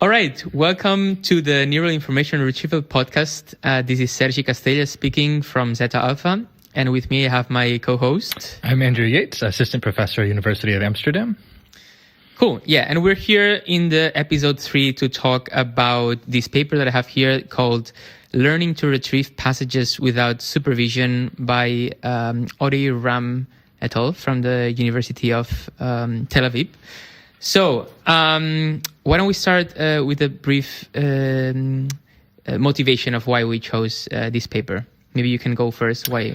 All right, welcome to the Neural Information Retrieval Podcast. This is Sergi Castella speaking from Zeta Alpha, and with me I have my co-host. I'm Andrew Yates, Assistant Professor at University of Amsterdam. Cool, yeah, and we're here in the episode 3 to talk about this paper that I have here called Learning to Retrieve Passages Without Supervision by Ori Ram et al. From the University of Tel Aviv. So, why don't we start with a brief motivation of why we chose this paper? Maybe you can go first. Why?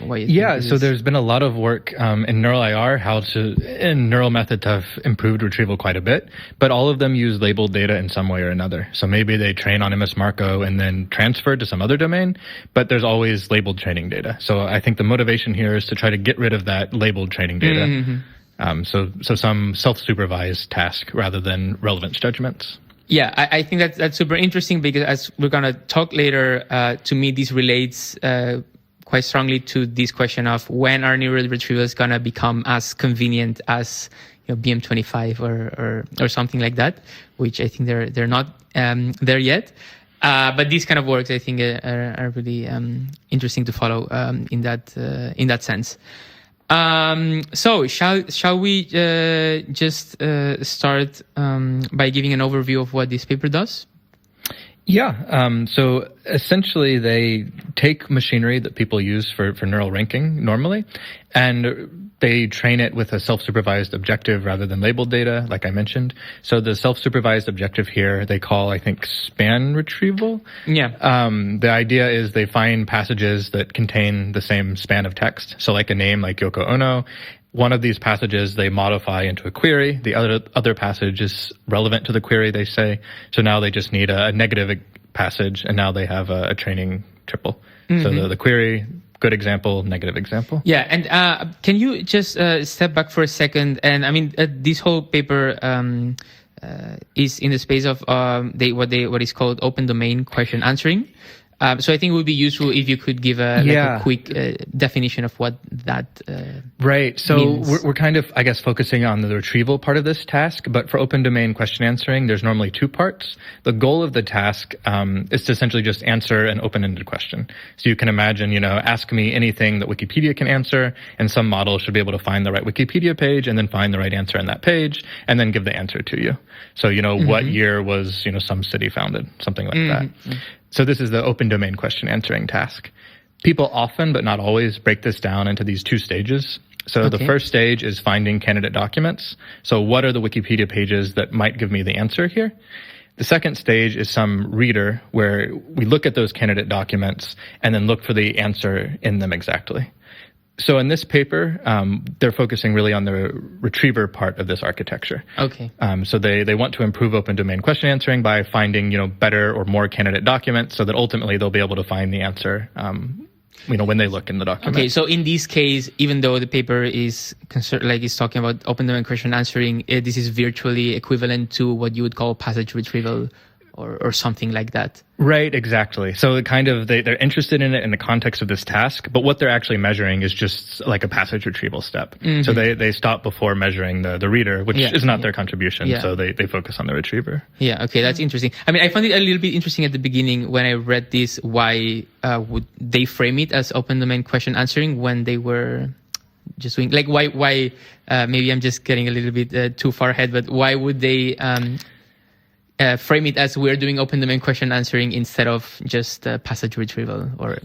So there's been a lot of work in neural IR, and neural methods have improved retrieval quite a bit, but all of them use labeled data in some way or another. So maybe they train on MS Marco and then transfer to some other domain, but there's always labeled training data. So I think the motivation here is to try to get rid of that labeled training data. Mm-hmm. So some self-supervised task rather than relevance judgments. Yeah, I think that's super interesting because as we're going to talk later, to me, this relates quite strongly to this question of when are neural retrievals going to become as convenient as BM25 or something like that, which I think they're not there yet. But these kind of works, I think, are really interesting to follow in that sense. So shall we just start by giving an overview of what this paper does? Yeah. So essentially, they take machinery that people use for neural ranking normally, and they train it with a self-supervised objective rather than labeled data, like I mentioned. So the self-supervised objective here, they call, I think, span retrieval. Yeah. The idea is they find passages that contain the same span of text. So like a name like Yoko Ono, one of these passages they modify into a query. The other passage is relevant to the query, they say. So now they just need a negative passage, and now they have a training triple. Mm-hmm. So the query, good example, negative example. Yeah, and can you just step back for a second? And I mean, this whole paper is in the space of what is called open domain question answering. So I think it would be useful if you could give a quick definition of what that right. So means. We're kind of, I guess, focusing on the retrieval part of this task. But for open domain question answering, there's normally 2 parts. The goal of the task is to essentially just answer an open-ended question. So you can imagine, ask me anything that Wikipedia can answer, and some model should be able to find the right Wikipedia page and then find the right answer on that page and then give the answer to you. So, mm-hmm. What year was, some city founded, something like mm-hmm. that. So this is the open domain question answering task. People often, but not always, break this down into these 2 stages. So the first stage is finding candidate documents. So what are the Wikipedia pages that might give me the answer here? The second stage is some reader where we look at those candidate documents and then look for the answer in them exactly. So in this paper, they're focusing really on the retriever part of this architecture. Okay. So they want to improve open domain question answering by finding, better or more candidate documents so that ultimately they'll be able to find the answer, when they look in the document. Okay. So in this case, even though the paper is talking about open domain question answering, this is virtually equivalent to what you would call passage retrieval or something like that. Right, exactly. So they're interested in it in the context of this task, but what they're actually measuring is just like a passage retrieval step. Mm-hmm. So they stop before meashering the reader, which is not their contribution. Yeah. So they focus on the retriever. Yeah, okay, that's interesting. I mean, I found it a little bit interesting at the beginning when I read this, why would they frame it as open domain question answering when they were just doing, why maybe I'm just getting a little bit too far ahead, but why would they frame it as we're doing open domain question answering instead of just passage retrieval or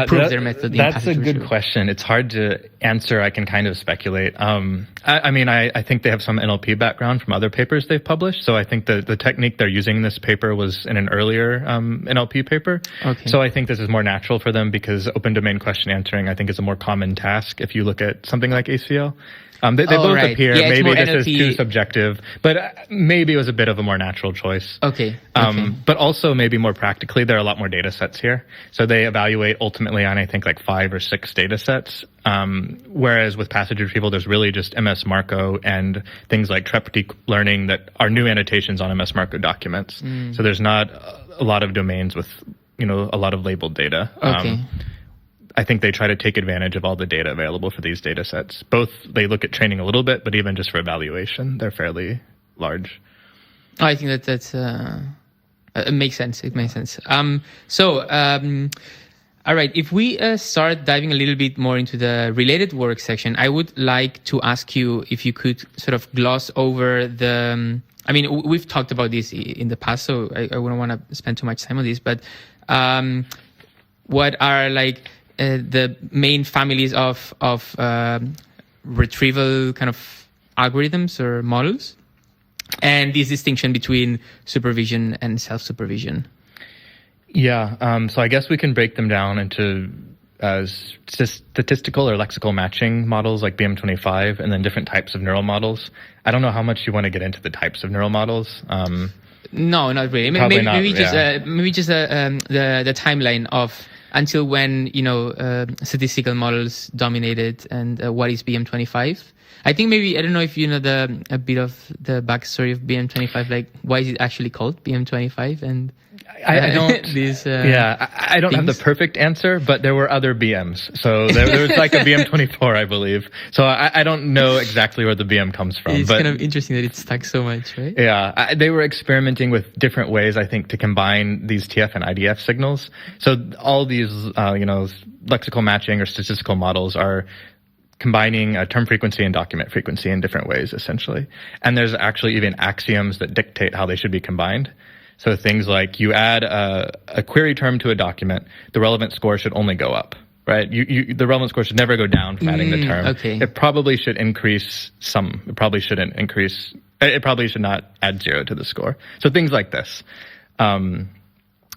prove their method in that's passage a good retrieval? Question. It's hard to answer. I can kind of speculate. I think they have some NLP background from other papers they've published. So I think the technique they're using in this paper was in an earlier NLP paper. Okay. So I think this is more natural for them because open domain question answering, I think, is a more common task if you look at something like ACL. They both appear. Yeah, maybe this NLP. is too subjective, but maybe it was a bit of a more natural choice. Okay. But also maybe more practically, there are a lot more data sets here. So they evaluate ultimately on, I think, 5 or 6 data sets. Whereas with passage retrieval, there's really just MS Marco and things like Contrastive Learning that are new annotations on MS Marco documents. So there's not a lot of domains with, a lot of labeled data. Okay. I think they try to take advantage of all the data available for these data sets. Both, they look at training a little bit, but even just for evaluation, they're fairly large. I think that's It makes sense. It makes sense. All right. If we start diving a little bit more into the related work section, I would like to ask you if you could sort of gloss over the. I mean, we've talked about this in the past, so I wouldn't want to spend too much time on this. But what are like the main families of retrieval kind of algorithms or models, and this distinction between supervision and self-supervision? Yeah, so I guess we can break them down into statistical or lexical matching models like BM25, and then different types of neural models. I don't know how much you want to get into the types of neural models. No, not really. Maybe just the timeline of until when statistical models dominated, and what is BM25. I think maybe, I don't know if you know a bit of the backstory of BM25, like why is it actually called BM25, and I don't. I don't have the perfect answer, but there were other BMs. So there was like a BM24, I believe. So I don't know exactly where the BM comes from. It's kind of interesting that it stuck so much, right? Yeah, they were experimenting with different ways, I think, to combine these TF and IDF signals. So all these, lexical matching or statistical models are combining term frequency and document frequency in different ways, essentially. And there's actually even axioms that dictate how they should be combined. So things like you add a query term to a document, the relevant score should only go up, right? The relevant score should never go down from adding the term. Okay. It probably should increase some. It probably shouldn't increase. It probably should not add 0 to the score. So things like this.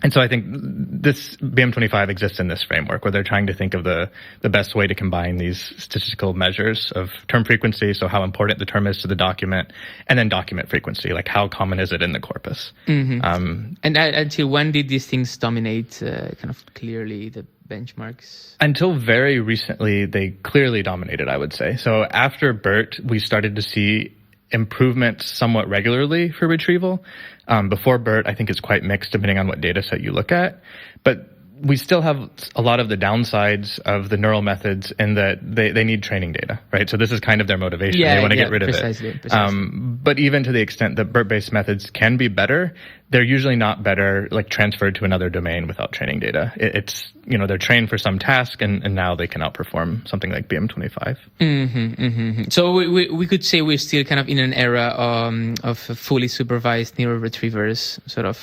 And so I think this BM25 exists in this framework where they're trying to think of the best way to combine these statistical measures of term frequency, so how important the term is to the document, and then document frequency, like how common is it in the corpus. Mm-hmm. And until when did these things dominate kind of clearly the benchmarks? Until very recently, they clearly dominated, I would say. So after BERT, we started to see improvements somewhat regularly for retrieval. Before BERT, I think it's quite mixed depending on what data set you look at. But we still have a lot of the downsides of the neural methods in that they need training data, right? So this is kind of their motivation. They want to get rid of it. Precisely. But even to the extent that BERT-based methods can be better, they're usually not better, like transferred to another domain without training data. It's, they're trained for some task and now they can outperform something like BM25. So we could say we're still kind of in an era of fully supervised neural retrievers sort of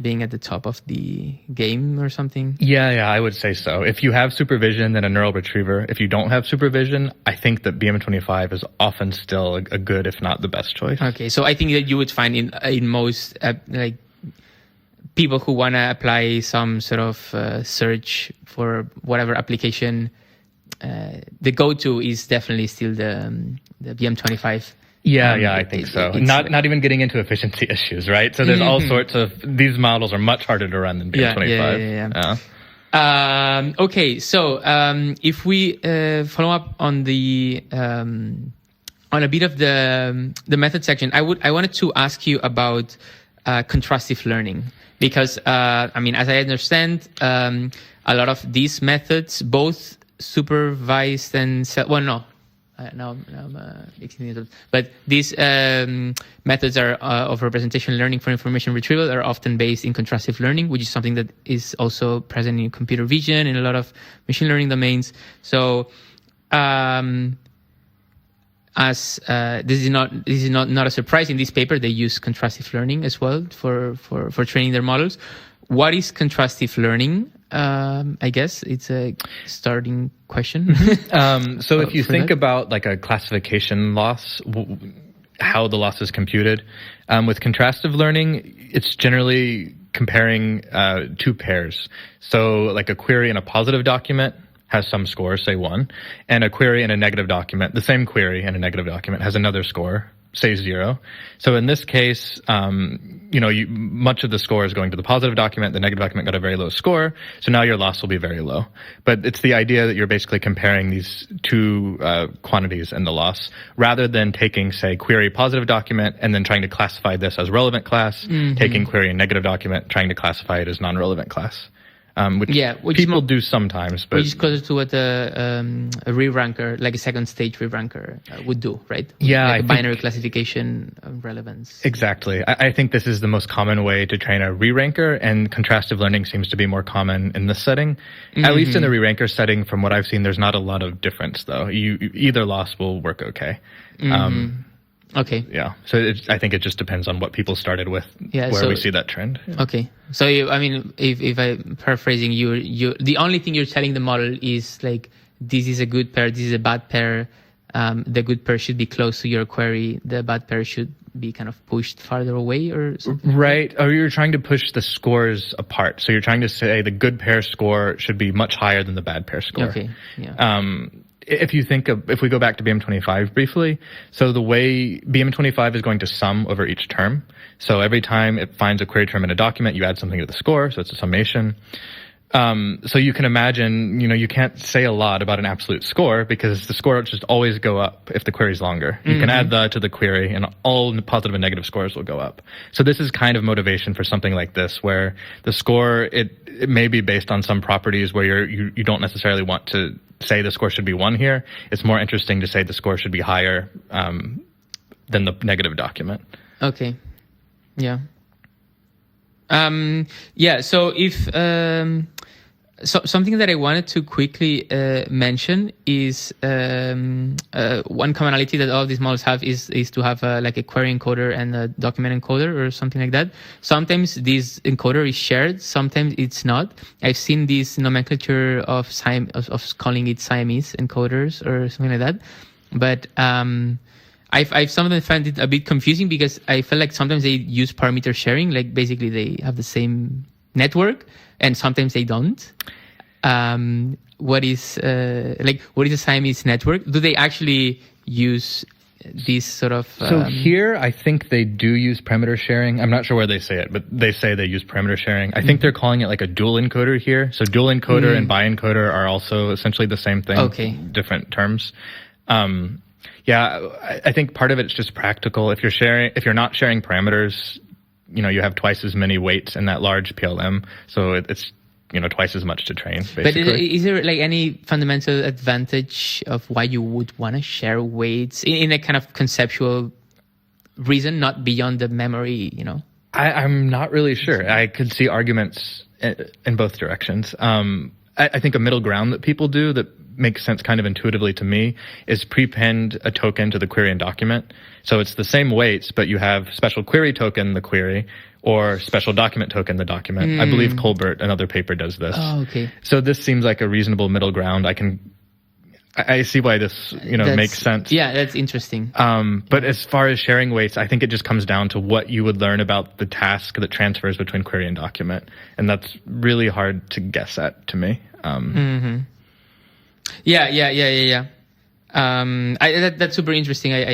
being at the top of the game or something? Yeah, I would say so. If you have supervision, then a neural retriever. If you don't have supervision, I think that BM25 is often still a good, if not the best choice. Okay, so I think that you would find in most people who want to apply some sort of search for whatever application, the go-to is definitely still the BM25. Yeah, I think so. Not even getting into efficiency issues, right? So there's all sorts of, these models are much harder to run than BM25. Okay, so if we follow up on the on a bit of the method section, I wanted to ask you about contrastive learning, because as I understand, a lot of these methods, both supervised and now I'm mixing it up. But these methods are of representation learning for information retrieval are often based in contrastive learning, which is something that is also present in computer vision in a lot of machine learning domains. So, this is not a surprise. In this paper, they use contrastive learning as well for training their models. What is contrastive learning? I guess it's a starting question. So if you think about like a classification loss, how the loss is computed, with contrastive learning, it's generally comparing two pairs. So like a query in a positive document has some score, say 1, and a query in a negative document, the same query in a negative document has another score, say 0. So in this case, much of the score is going to the positive document. The negative document got a very low score. So now your loss will be very low. But it's the idea that you're basically comparing these two quantities in the loss rather than taking, say, query positive document and then trying to classify this as relevant class, taking query negative document, trying to classify it as non-relevant class. which people do sometimes. But which is closer to what a re-ranker, like a second stage re-ranker would do, right? Yeah. Like a binary classification of relevance. Exactly. I think this is the most common way to train a re-ranker, and contrastive learning seems to be more common in this setting. At least in the re-ranker setting, from what I've seen, there's not a lot of difference, though. Either loss will work okay. Okay. Yeah. So I think it just depends on what people started with, where we see that trend. Yeah. Okay. So if I'm paraphrasing, you the only thing you're telling the model is like, this is a good pair, this is a bad pair. The good pair should be close to your query. The bad pair should be kind of pushed farther away or something. Right. Or you're trying to push the scores apart. So you're trying to say the good pair score should be much higher than the bad pair score. Okay. Yeah. If we go back to BM25 briefly, so the way BM25 is going to sum over each term. So every time it finds a query term in a document, you add something to the score. So it's a summation. So you can imagine, you can't say a lot about an absolute score because the score will just always go up if the query is longer. You can add the to the query and all positive and negative scores will go up. So this is kind of motivation for something like this, where the score, it may be based on some properties where you don't necessarily want to say the score should be 1 here. It's more interesting to say the score should be higher than the negative document. Okay. Yeah. So if something that I wanted to quickly mention is one commonality that all of these models have is to have like a query encoder and a document encoder or something like that. Sometimes this encoder is shared, sometimes it's not. I've seen this nomenclature of calling it Siamese encoders or something like that, but I've sometimes found it a bit confusing because I feel like sometimes they use parameter sharing, like basically they have the same network, and sometimes they don't. What is a Siamese network? Do they actually use these sort of... So here, I think they do use parameter sharing. I'm not sure where they say it, but they say they use parameter sharing. I think they're calling it like a dual encoder here. So dual encoder and bi-encoder are also essentially the same thing. Okay. Different terms. I think part of it's just practical. If you're not sharing parameters, you have twice as many weights in that large PLM, so it's twice as much to train, basically. But is there like any fundamental advantage of why you would want to share weights in a kind of conceptual reason, not beyond the memory, I'm not really sure. I could see arguments in both directions. I think a middle ground that people do that makes sense kind of intuitively to me is prepend a token to the query and document. So it's the same weights, but you have special query token, the query, or special document token, the document. I believe Colbert, another paper, does this. Oh, okay. So this seems like a reasonable middle ground. I see why this, makes sense. Yeah, that's interesting. But as far as sharing weights, I think it just comes down to what you would learn about the task that transfers between query and document. And that's really hard to guess at to me. Yeah. That's super interesting. I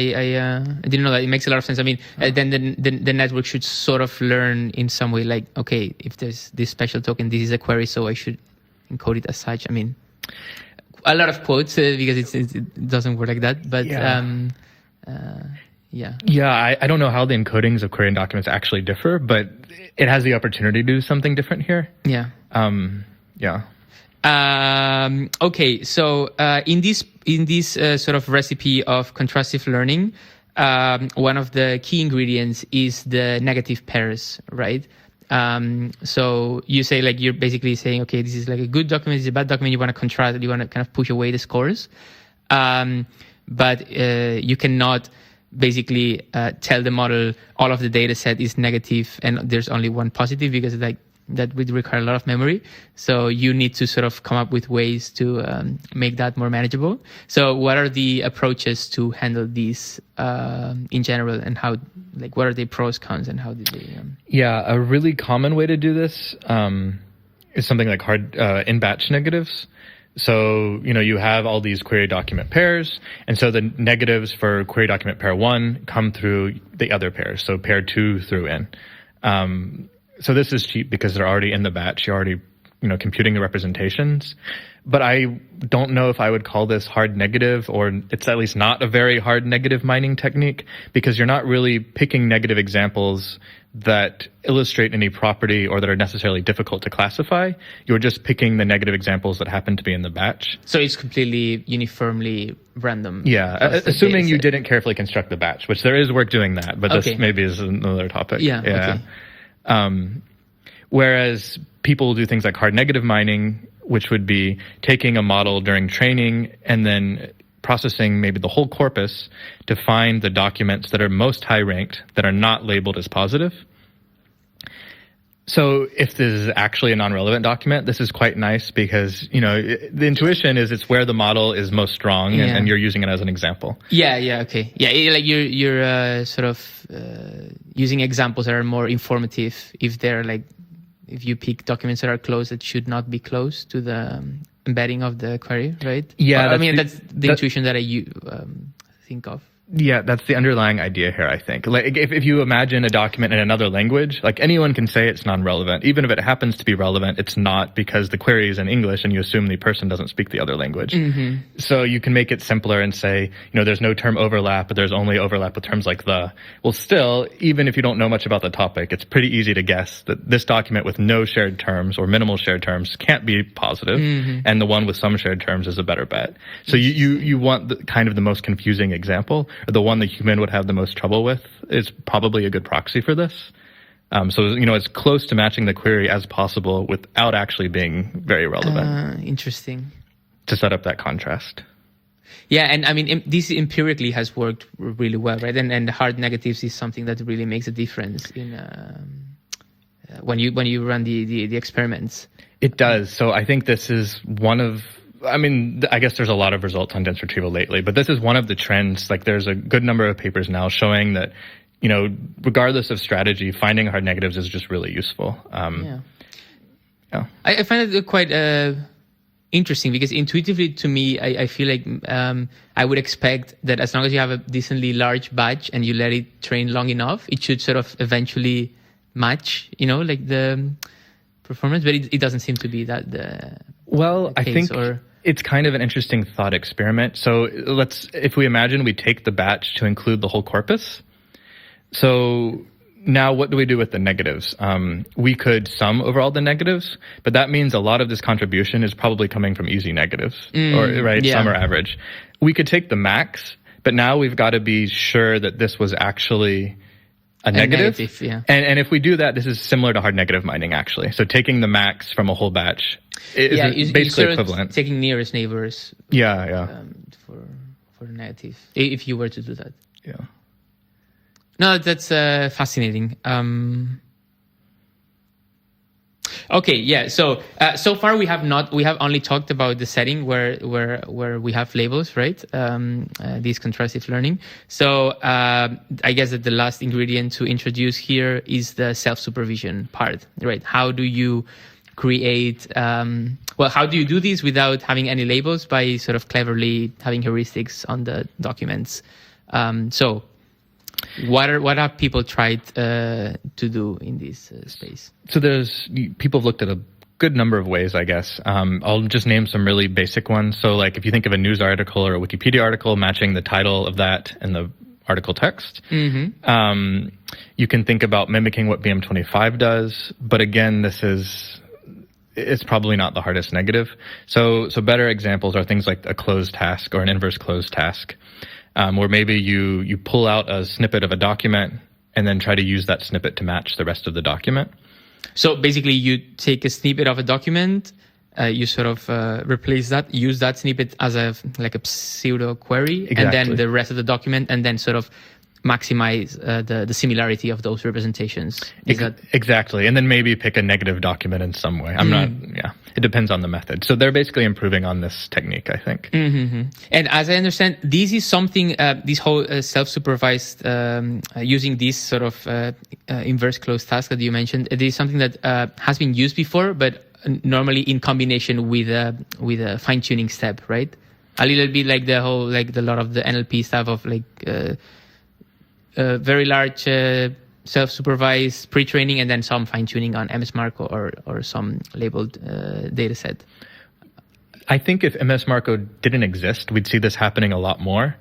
didn't know that. It makes a lot of sense. I mean, then the network should sort of learn in some way, like, okay, if there's this special token, this is a query, so I should encode it as such. I mean, a lot of quotes because it doesn't work like that. But I don't know how the encodings of query and documents actually differ, but it has the opportunity to do something different here. Yeah. Okay, so in this sort of recipe of contrastive learning, one of the key ingredients is the negative pairs, right? So you say, like, you're basically saying, okay, this is like a good document, this is a bad document, you want to contrast it, you want to kind of push away the scores. But you cannot basically tell the model all of the data set is negative and there's only one positive, because like that would require a lot of memory. So you need to sort of come up with ways to make that more manageable. So what are the approaches to handle these in general, and how, like, what are the pros, cons, and how did they... A really common way to do this is something like hard in-batch negatives. So, you have all these query document pairs, and so the negatives for query document pair 1 come through the other pairs, so pair 2 through in. So this is cheap because they're already in the batch. You already computing the representations. But I don't know if I would call this hard negative, or it's at least not a very hard negative mining technique, because you're not really picking negative examples that illustrate any property or that are necessarily difficult to classify. You're just picking the negative examples that happen to be in the batch. So it's completely uniformly random. Yeah, assuming you didn't carefully construct the batch, which there is work doing that, but this maybe is another topic. Yeah. Okay. Whereas people do things like hard negative mining, which would be taking a model during training and then processing maybe the whole corpus to find the documents that are most high ranked, that are not labeled as positive. So if this is actually a non-relevant document, this is quite nice because, the intuition is it's where the model is most strong, and you're using it as an example. Okay. Like you're sort of using examples that are more informative if they're like, if you pick documents that are close that should not be close to the embedding of the query, right? Yeah. That's the intuition that I think of. Yeah, that's the underlying idea here, I think. Like, if you imagine a document in another language, like anyone can say it's non-relevant. Even if it happens to be relevant, it's not, because the query is in English and you assume the person doesn't speak the other language. Mm-hmm. So you can make it simpler and say, there's no term overlap, but there's only overlap with terms like the. Well, still, even if you don't know much about the topic, it's pretty easy to guess that this document with no shared terms or minimal shared terms can't be positive, and the one with some shared terms is a better bet. So you want the most confusing example, or the one the human would have the most trouble with, is probably a good proxy for this. So as close to matching the query as possible without actually being very relevant. Interesting. To set up that contrast. Yeah, and I mean, this empirically has worked really well, right? And the hard negatives is something that really makes a difference in when you run the experiments. It does. So I think this is one of. I guess there's a lot of results on dense retrieval lately, but this is one of the trends. Like, there's a good number of papers now showing that, regardless of strategy, finding hard negatives is just really useful. I find it quite interesting because intuitively to me, I feel like I would expect that as long as you have a decently large batch and you let it train long enough, it should sort of eventually match, like the performance, but it doesn't seem to be that the I think it's kind of an interesting thought experiment. So if we imagine we take the batch to include the whole corpus. So now what do we do with the negatives? We could sum over all the negatives, but that means a lot of this contribution is probably coming from easy negatives, some are average. We could take the max, but now we've got to be sure that this was actually a negative. And if we do that, this is similar to hard negative mining, actually. So taking the max from a whole batch is basically equivalent. Taking nearest neighbors. For the negative, if you were to do that. Yeah. No, that's fascinating. Okay, yeah. So so far we have only talked about the setting where we have labels, right? This contrastive learning. So I guess that the last ingredient to introduce here is the self-supervision part, right? How do you create? How do you do this without having any labels, by sort of cleverly having heuristics on the documents? So what have people tried to do in this space? So people have looked at a good number of ways, I guess. I'll just name some really basic ones. So like if you think of a news article or a Wikipedia article, matching the title of that and the article text. Mm-hmm. You can think about mimicking what BM25 does. But again, it's probably not the hardest negative. So better examples are things like a closed task or an inverse closed task. Where maybe you pull out a snippet of a document and then try to use that snippet to match the rest of the document. So basically you take a snippet of a document, you sort of replace that, use that snippet as a pseudo query, exactly. And then the rest of the document, and then sort of maximize the similarity of those representations. Exactly. And then maybe pick a negative document in some way. It depends on the method. So they're basically improving on this technique, I think. Mm-hmm. And as I understand, this is something, this whole self-supervised, using this sort of inverse closed task that you mentioned, it is something that has been used before, but normally in combination with a fine-tuning step, right? A little bit like the whole, like a lot of the NLP stuff of very large self-supervised pre-training and then some fine-tuning on MS Marco or some labeled data set? I think if MS Marco didn't exist, we'd see this happening a lot more.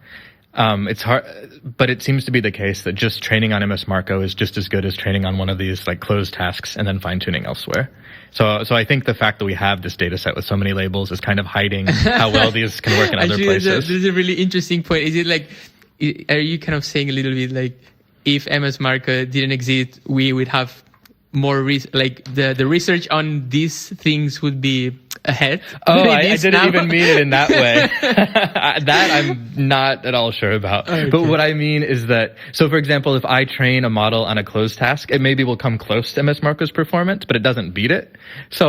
It's hard, but it seems to be the case that just training on MS Marco is just as good as training on one of these like closed tasks and then fine-tuning elsewhere. So I think the fact that we have this data set with so many labels is kind of hiding how well these can work in other places. This is a really interesting point. Is it like, are you kind of saying a little bit like, if MS Marco didn't exist, we would have more the research on these things would be ahead? Oh, I didn't even mean it in that way. That I'm not at all sure about. Okay. But what I mean is that, so for example, if I train a model on a closed task, it maybe will come close to MS Marco's performance, but it doesn't beat it. So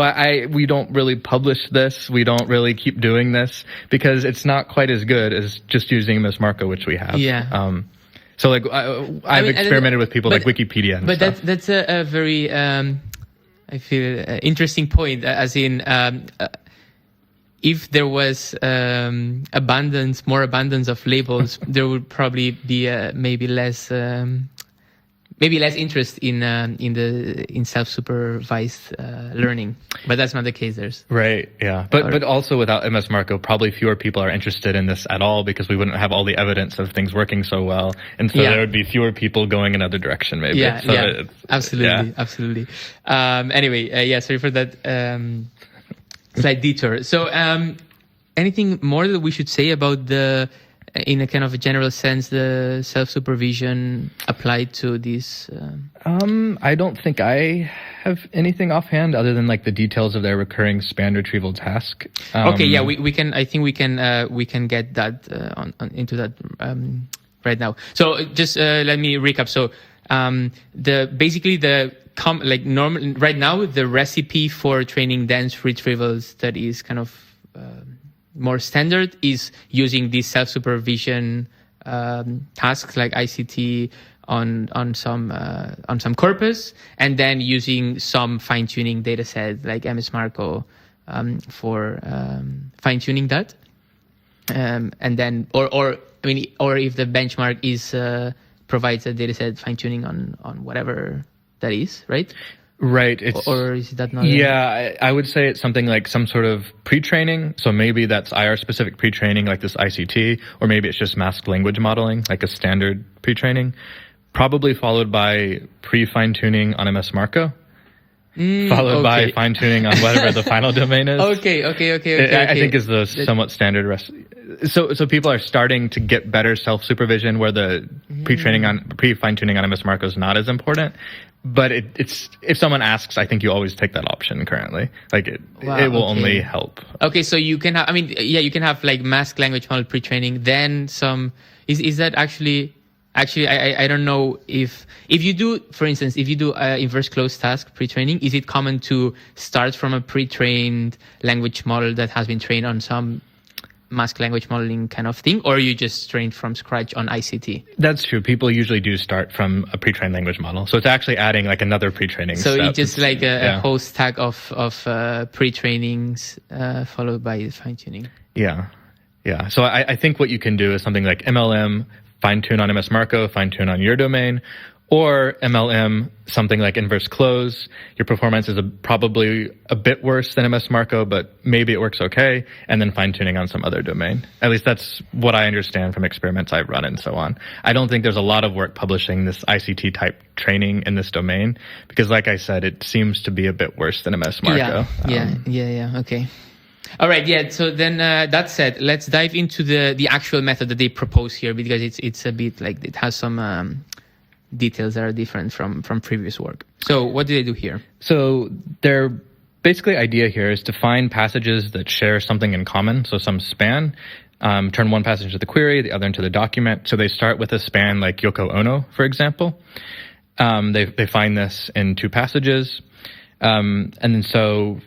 we don't really publish this. We don't really keep doing this because it's not quite as good as just using MS Marco, which we have. Yeah. So like I've experimented with people like Wikipedia and stuff. But that's a very I feel interesting point. As in, if there was more abundance of labels, there would probably be maybe less interest in self-supervised learning. But that's not the case. Right, yeah. But also without MS Marco, probably fewer people are interested in this at all because we wouldn't have all the evidence of things working so well, and so there would be fewer people going another direction. Maybe. Yeah, absolutely. Anyway, sorry for that slight detour. So, anything more that we should say about in a kind of a general sense, the self-supervision applied to this? I don't think I have anything offhand other than like the details of their recurring span retrieval task. Okay, yeah, we can. I think we can get that into that right now. So just let me recap. So right now the recipe for training dense retrievals that is kind of more standard is using these self-supervision tasks like ICT on some corpus, and then using some fine-tuning data set like MS Marco for fine-tuning that, and then or if the benchmark is provides a data set fine-tuning on whatever that is, right? Right. Or is that not? Yeah, I would say it's something like some sort of pre-training. So maybe that's IR-specific pre-training like this ICT, or maybe it's just masked language modeling, like a standard pre-training, probably followed by pre-fine-tuning on MS Marco, followed by fine-tuning on whatever the final domain is. Okay. I think is the somewhat standard So people are starting to get better self-supervision where the pre-fine-tuning on MS Marco is not as important. But it's if someone asks, I think you always take that option currently. Like it will only help. Okay, so you can have, you can have like masked language model pre-training, then some. Is that actually I don't know if you do, for instance, if you do inverse closed task pre-training, is it common to start from a pre-trained language model that has been trained on some masked language modeling kind of thing, or you just trained from scratch on ICT? That's true. People usually do start from a pre-trained language model. So it's actually adding like another pre-training step. So it's just like a whole stack of pre-trainings followed by fine-tuning. Yeah. So I think what you can do is something like MLM, fine-tune on MS Marco, fine-tune on your domain, or MLM, something like inverse close. Your performance is probably a bit worse than MS Marco, but maybe it works okay, and then fine-tuning on some other domain. At least that's what I understand from experiments I've run and so on. I don't think there's a lot of work publishing this ICT-type training in this domain, because like I said, it seems to be a bit worse than MS Marco. Yeah, okay. All right, so then that said, let's dive into the actual method that they propose here, because it's a bit like it has some details that are different from previous work. So what do they do here? So their basically idea here is to find passages that share something in common, so some span, turn one passage into the query, the other into the document. So they start with a span like Yoko Ono, for example. They find this in two passages. And then so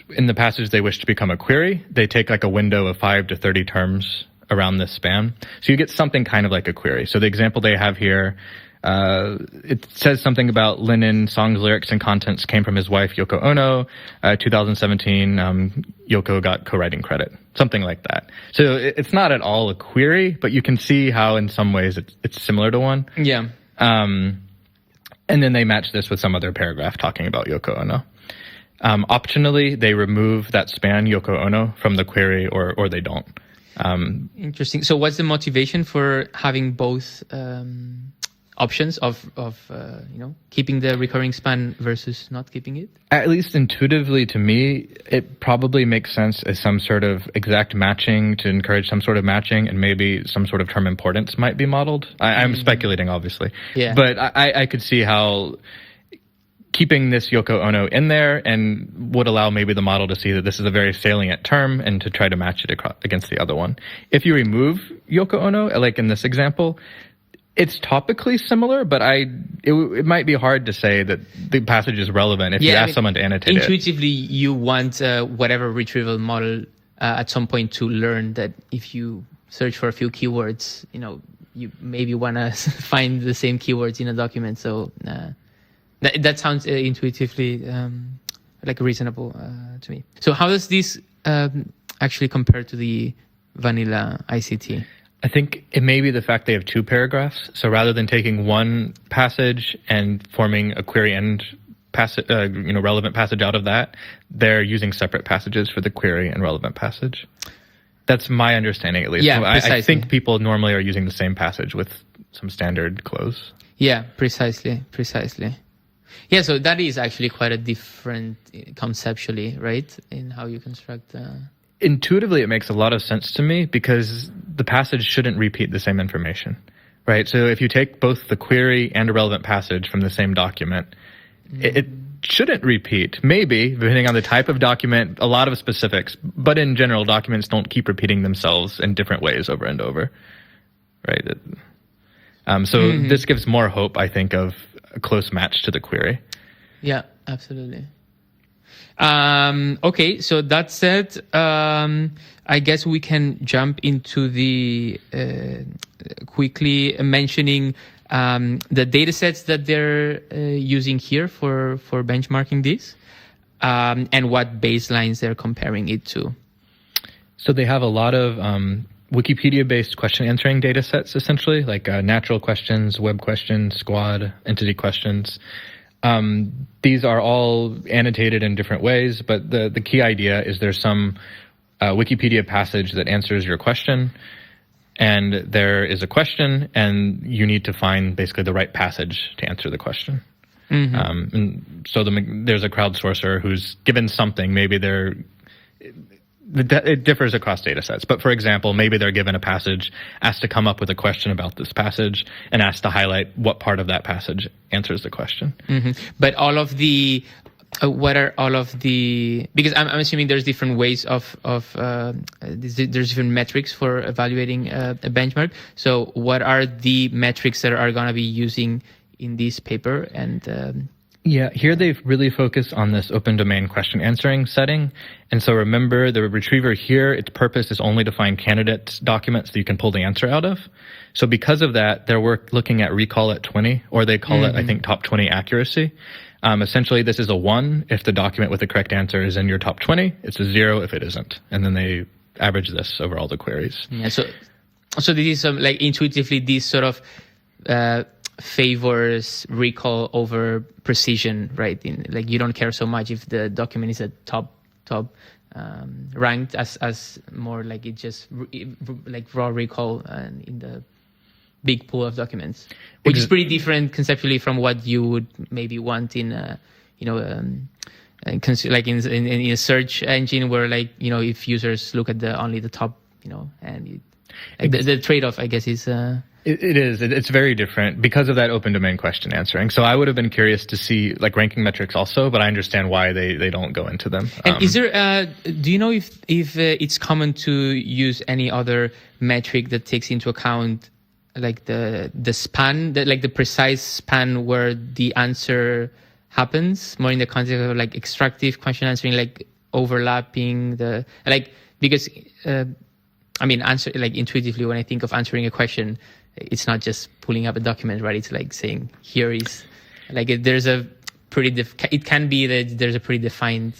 in the passage they wish to become a query, they take like a window of 5 to 30 terms around this span. So you get something kind of like a query. So the example they have here, it says something about Lennon, songs, lyrics, and contents came from his wife, Yoko Ono. 2017, Yoko got co-writing credit. Something like that. So it's not at all a query, but you can see how in some ways it's similar to one. Yeah. And then they match this with some other paragraph talking about Yoko Ono. Optionally, they remove that span Yoko Ono from the query, or they don't. Interesting. So what's the motivation for having both options of keeping the recurring span versus not keeping it? At least intuitively to me, it probably makes sense as some sort of exact matching to encourage some sort of matching, and maybe some sort of term importance might be modeled. I'm speculating, obviously. Yeah. But I could see how keeping this Yoko Ono in there and would allow maybe the model to see that this is a very salient term and to try to match it against the other one. If you remove Yoko Ono, like in this example, it's topically similar, but it might be hard to say that the passage is relevant if you ask someone to annotate it. Intuitively, you want whatever retrieval model at some point to learn that if you search for a few keywords, you maybe want to find the same keywords in a document. So that sounds intuitively like reasonable to me. So how does this actually compare to the vanilla ICT? I think it may be the fact they have two paragraphs. So rather than taking one passage and forming a query end passage, relevant passage out of that, they're using separate passages for the query and relevant passage. That's my understanding, at least. Yeah, so I think people normally are using the same passage with some standard close. Yeah, precisely. Yeah, so that is actually quite a different conceptually, right, in how you construct. Intuitively, it makes a lot of sense to me because the passage shouldn't repeat the same information, right? So if you take both the query and a relevant passage from the same document, it shouldn't repeat. Maybe, depending on the type of document, a lot of specifics. But in general, documents don't keep repeating themselves in different ways over and over, right? So this gives more hope, I think, of a close match to the query. Yeah, absolutely. Okay, so that said, I guess we can jump into the quickly mentioning the data sets that they're using here for benchmarking this, and what baselines they're comparing it to. So they have a lot of Wikipedia-based question answering data sets, essentially, like natural questions, web questions, squad, entity questions. These are all annotated in different ways, but the key idea is there's some Wikipedia passage that answers your question, and there is a question, and you need to find basically the right passage to answer the question. And so there's a crowdsourcer who's given something. Maybe it differs across data sets. But for example, maybe they're given a passage, asked to come up with a question about this passage, and asked to highlight what part of that passage answers the question. But all of the, what are all of the, because I'm assuming there's different ways there's different metrics for evaluating a benchmark. So what are the metrics that are going to be using in this paper? And yeah, here they've really focused on this open domain question answering setting. And so remember, the retriever here, its purpose is only to find candidate documents that you can pull the answer out of. So because of that, they're looking at recall at 20, or they call it, I think, top 20 accuracy. Essentially, this is a 1 if the document with the correct answer is in your top 20. It's a 0 if it isn't. And then they average this over all the queries. Yeah, so this is like intuitively this sort of favors recall over precision, right? Like you don't care so much if the document is a top ranked as more like it just like raw recall in the big pool of documents, which is pretty different conceptually from what you would maybe want in like in a search engine where, like, if users look at only the top, and the trade-off, I guess, is It is. It's very different because of that open domain question answering. So I would have been curious to see like ranking metrics also, but I understand why they don't go into them. And is there? Do you know if it's common to use any other metric that takes into account like the span, like the precise span where the answer happens, more in the context of like extractive question answering, like overlapping because answer, like intuitively when I think of answering a question, it's not just pulling up a document, right? It's like saying here is like there's a pretty it can be that there's a pretty defined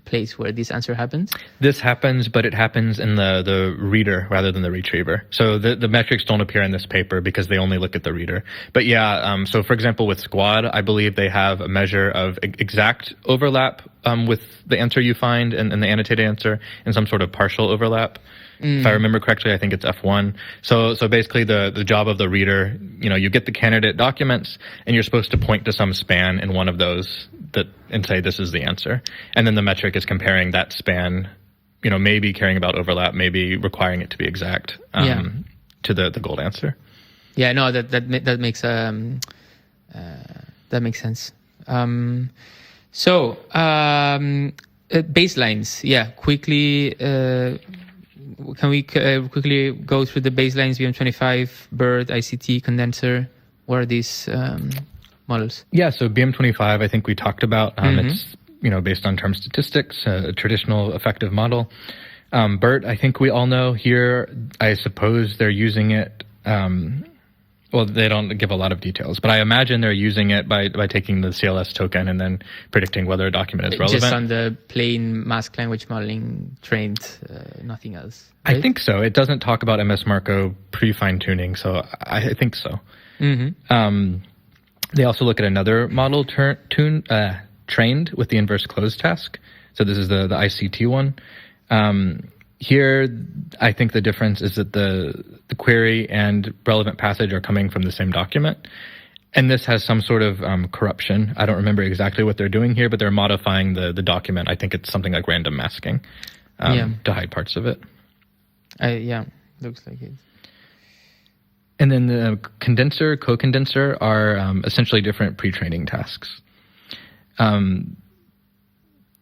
place where this answer happens? This happens, but it happens in the reader rather than the retriever. So the metrics don't appear in this paper because they only look at the reader. But yeah, so for example, with Squad, I believe they have a measure of exact overlap with the answer you find and the annotated answer and some sort of partial overlap. If I remember correctly, I think it's F1. So basically the job of the reader, you get the candidate documents and you're supposed to point to some span in one of those and say this is the answer. And then the metric is comparing that span, maybe caring about overlap, maybe requiring it to be exact to the gold answer. Yeah, no, that makes sense. Baselines. Yeah, quickly. Can we quickly go through the baselines? BM25, BERT, ICT, condenser. What are these models? Yeah, so BM25, I think we talked about. It's based on term statistics, a traditional effective model. BERT, I think we all know here. I suppose they're using it. Well, they don't give a lot of details, but I imagine they're using it by taking the CLS token and then predicting whether a document is relevant. Just on the plain mask language modeling trained, nothing else. Right? I think so. It doesn't talk about MS Marco pre-fine-tuning, so I think so. They also look at another model trained with the inverse closed task. So this is the ICT one. Here, I think the difference is that the query and relevant passage are coming from the same document. And this has some sort of corruption. I don't remember exactly what they're doing here, but they're modifying the document. I think it's something like random masking to hide parts of it. Looks like it. And then the condenser, co-condenser are essentially different pre-training tasks.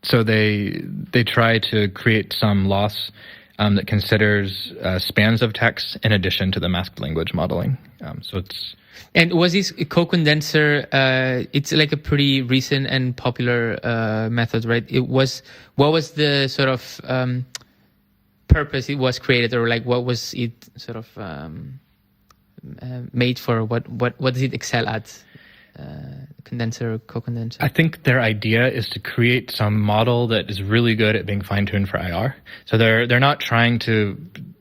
So they try to create some loss that considers spans of text in addition to the masked language modeling. And was this co-condenser? It's like a pretty recent and popular method, right? What was the sort of purpose it was created, or like what was it sort of made for? What does it excel at? Condenser, co-condenser? I think their idea is to create some model that is really good at being fine-tuned for IR. So they're not trying to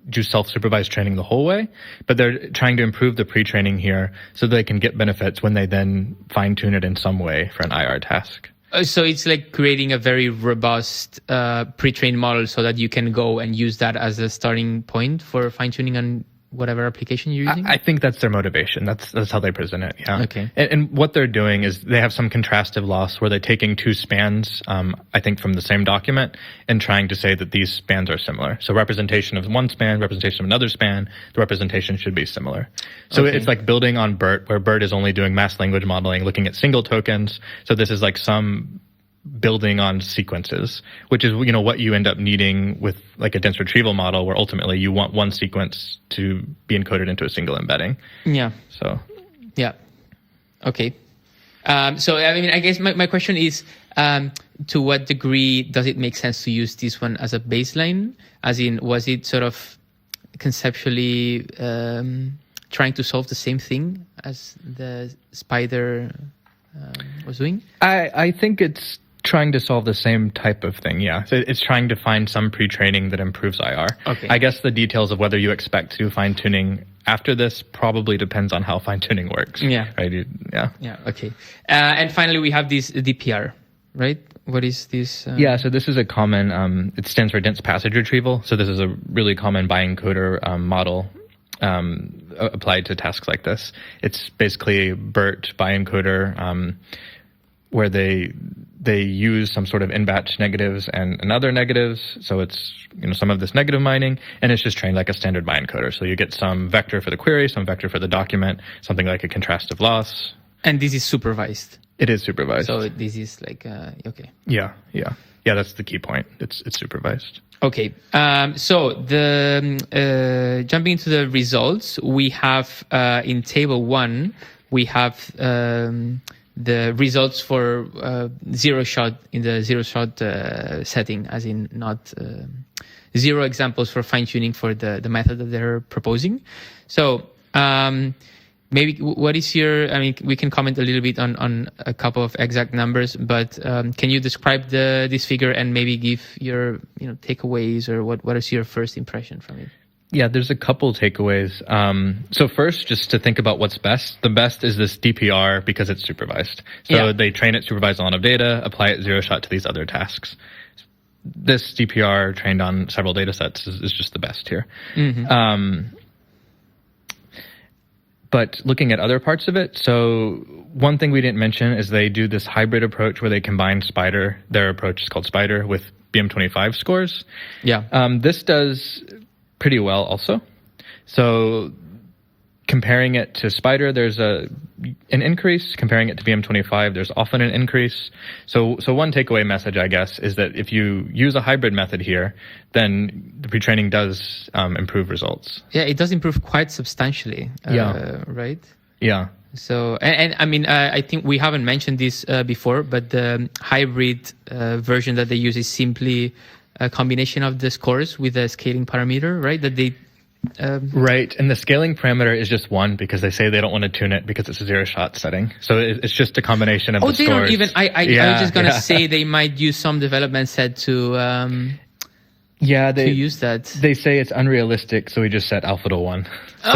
do self-supervised training the whole way, but they're trying to improve the pre-training here so they can get benefits when they then fine-tune it in some way for an IR task. So it's like creating a very robust pre-trained model so that you can go and use that as a starting point for fine-tuning on whatever application you're using? I think that's their motivation. That's how they present it. Yeah. Okay. And what they're doing is they have some contrastive loss where they're taking two spans, I think from the same document, and trying to say that these spans are similar. So representation of one span, representation of another span, the representation should be similar. So It's like building on BERT, where BERT is only doing mass language modeling, looking at single tokens. So this is like some building on sequences, which is what you end up needing with like a dense retrieval model, where ultimately you want one sequence to be encoded into a single embedding. Yeah. So. Yeah. Okay. So I mean, I guess my question is, to what degree does it make sense to use this one as a baseline? As in, was it sort of conceptually trying to solve the same thing as the spider was doing? I think it's trying to solve the same type of thing, yeah. So it's trying to find some pre-training that improves IR. Okay. I guess the details of whether you expect to do fine-tuning after this probably depends on how fine-tuning works. Yeah. Right? Yeah. Yeah, okay. And finally, we have this DPR, right? What is this? Yeah, so this is a common, it stands for dense passage retrieval. So this is a really common Bi-Encoder model applied to tasks like this. It's basically BERT Bi-Encoder, where they use some sort of in-batch negatives and other negatives. So it's some of this negative mining, and it's just trained like a standard Bi-Encoder. So you get some vector for the query, some vector for the document, something like a contrastive loss. And this is supervised. It is supervised. So this is like okay. Yeah. That's the key point. It's supervised. Okay. So the jumping into the results, we have in table 1, we have the results for zero shot in the zero shot setting, as in not zero examples for fine tuning for the method that they're proposing. So maybe what is your, I mean, we can comment a little bit on a couple of exact numbers, but can you describe this figure and maybe give your takeaways, or what is your first impression from it? Yeah, there's a couple takeaways. So first, just to think about what's best. The best is this DPR because it's supervised. So they train it supervised on of data, apply it zero shot to these other tasks. This DPR trained on several data sets is just the best here. Mm-hmm. But looking at other parts of it, so one thing we didn't mention is they do this hybrid approach where they combine Spider. Their approach is called Spider with BM25 scores. Yeah. This does pretty well also. So comparing it to Spider, there's an increase. Comparing it to BM25, there's often an increase. So one takeaway message, I guess, is that if you use a hybrid method here, then the retraining does improve results. Yeah, it does improve quite substantially. Right? Yeah. So, and I mean, I think we haven't mentioned this before, but the hybrid version that they use is simply a combination of the scores with a scaling parameter, right? That they right, and the scaling parameter is just one because they say they don't want to tune it because it's a zero shot setting. So it's just a combination of the scores. Oh, they don't even. I was just gonna say they might use some development set to to use that. They say it's unrealistic, so we just set alpha to 1. So.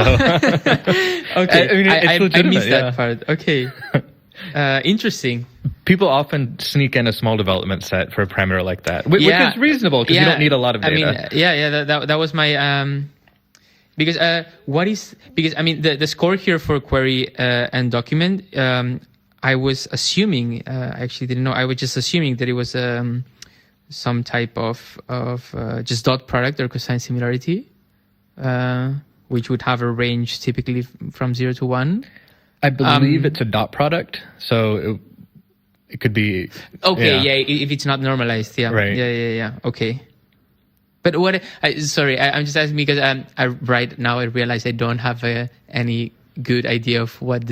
Okay, I missed that part. Okay. Interesting. People often sneak in a small development set for a parameter like that, which is reasonable because you don't need a lot of data. I mean, that was my because I mean the score here for query and document. I was assuming I actually didn't know. I was just assuming that it was some type of just dot product or cosine similarity, which would have a range typically from 0 to 1. I believe it's a dot product, so it could be... Okay, if it's not normalized, Right. Yeah, okay. But what... I'm just asking because right now I realize I don't have any good idea of what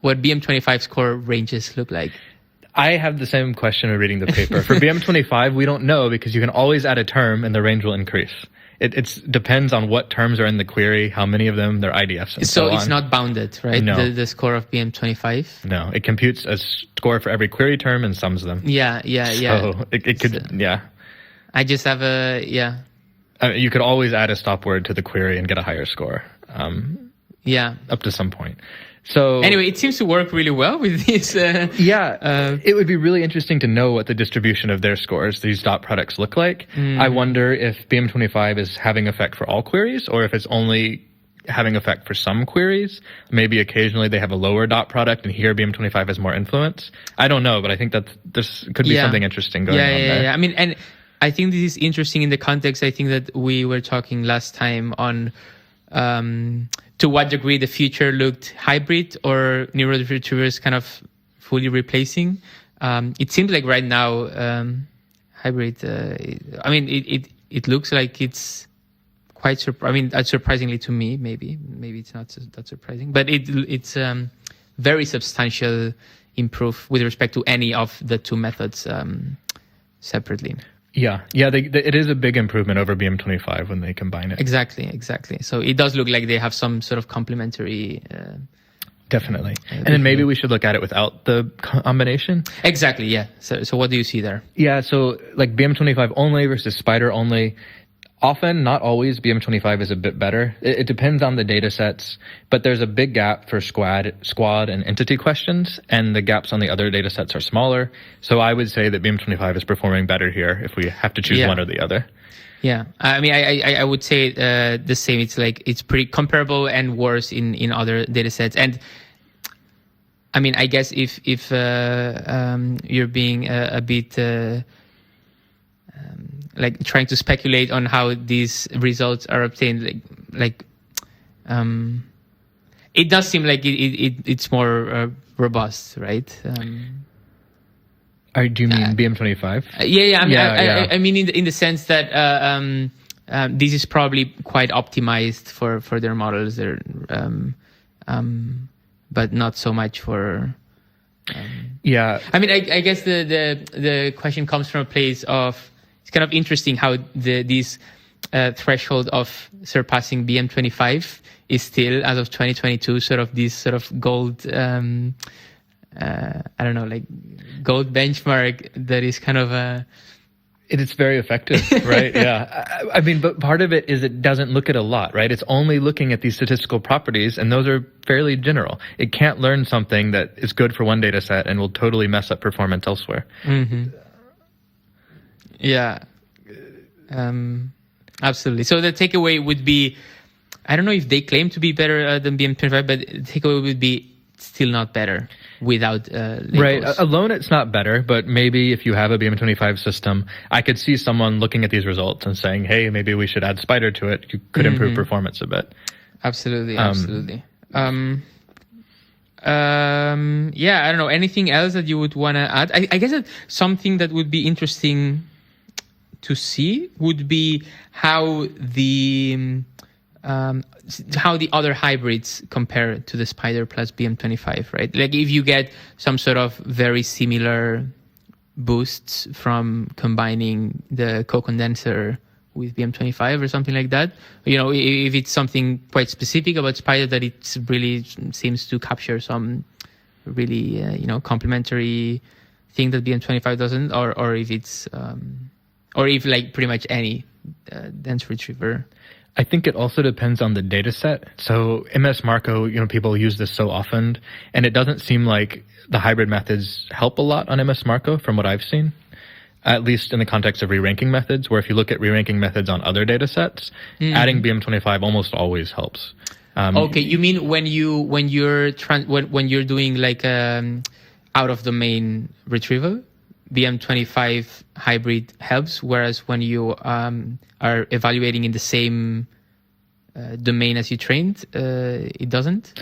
what BM25 score ranges look like. I have the same question of reading the paper. For BM25, we don't know because you can always add a term and the range will increase. It depends on what terms are in the query, how many of them, their IDFs, and so on. So it's not bounded, right? No. The score of BM25? No, it computes a score for every query term and sums them. Yeah. So it could, I just have you could always add a stop word to the query and get a higher score. Up to some point. So anyway, it seems to work really well with these. It would be really interesting to know what the distribution of their scores, these dot products, look like. I wonder if BM25 is having effect for all queries or if it's only having effect for some queries. Maybe occasionally they have a lower dot product and here BM25 has more influence. I don't know, but I think that this could be something interesting going on there. I mean, and I think this is interesting in the context. I think that we were talking last time on to what degree the future looked hybrid or neural retrievers kind of fully replacing. It seems like right now hybrid. I mean, it looks like it's quite. Surprisingly to me, maybe it's not that surprising, but it's very substantial improve with respect to any of the two methods separately. It is a big improvement over BM25 when they combine it. Exactly. So it does look like they have some sort of complementary... Definitely. And then maybe we should look at it without the combination. Exactly, yeah. So what do you see there? Yeah, so like BM25 only versus Spider only. Often, not always, BM25 is a bit better. It depends on the data sets, but there's a big gap for squad and entity questions, and the gaps on the other data sets are smaller. So I would say that BM25 is performing better here if we have to choose one or the other. Yeah, I mean, I would say the same. It's like it's pretty comparable and worse in other data sets. And I memean, I guess if you're being a bit... like trying to speculate on how these results are obtained, it does seem like it's more robust, right? Do you mean BM25? I mean in the sense that this is probably quite optimized for their models, but not so much for. I mean, I guess the question comes from a place of. It's kind of interesting how these threshold of surpassing BM25 is still, as of 2022, sort of this sort of gold, I don't know, like gold benchmark that is kind of a... It's very effective, right? Yeah. I mean, but part of it is it doesn't look at a lot, right? It's only looking at these statistical properties, and those are fairly general. It can't learn something that is good for one data set and will totally mess up performance elsewhere. Mm-hmm. Yeah. Absolutely. So the takeaway would be, I don't know if they claim to be better than BM25, but the takeaway would be still not better without labels. Right. Alone, it's not better, but maybe if you have a BM25 system, I could see someone looking at these results and saying, hey, maybe we should add spider to it. You could improve performance a bit. Absolutely. Absolutely. Yeah, I don't know. Anything else that you would want to add? I guess that something that would be interesting to see would be how the other hybrids compare to the spider plus BM25, right? Like if you get some sort of very similar boosts from combining the co-condenser with BM25 or something like that, you know, if it's something quite specific about spider that it really seems to capture some really, complementary thing that BM25 doesn't, or if it's, or if like pretty much any dense retriever. I think it also depends on the data set. So MS Marco, people use this so often, and it doesn't seem like the hybrid methods help a lot on MS Marco from what I've seen, at least in the context of re-ranking methods, where if you look at re-ranking methods on other data sets, adding BM25 almost always helps. Okay, you mean when you're doing like out of domain retrieval, BM25 hybrid helps, whereas when you are evaluating in the same domain as you trained, it doesn't?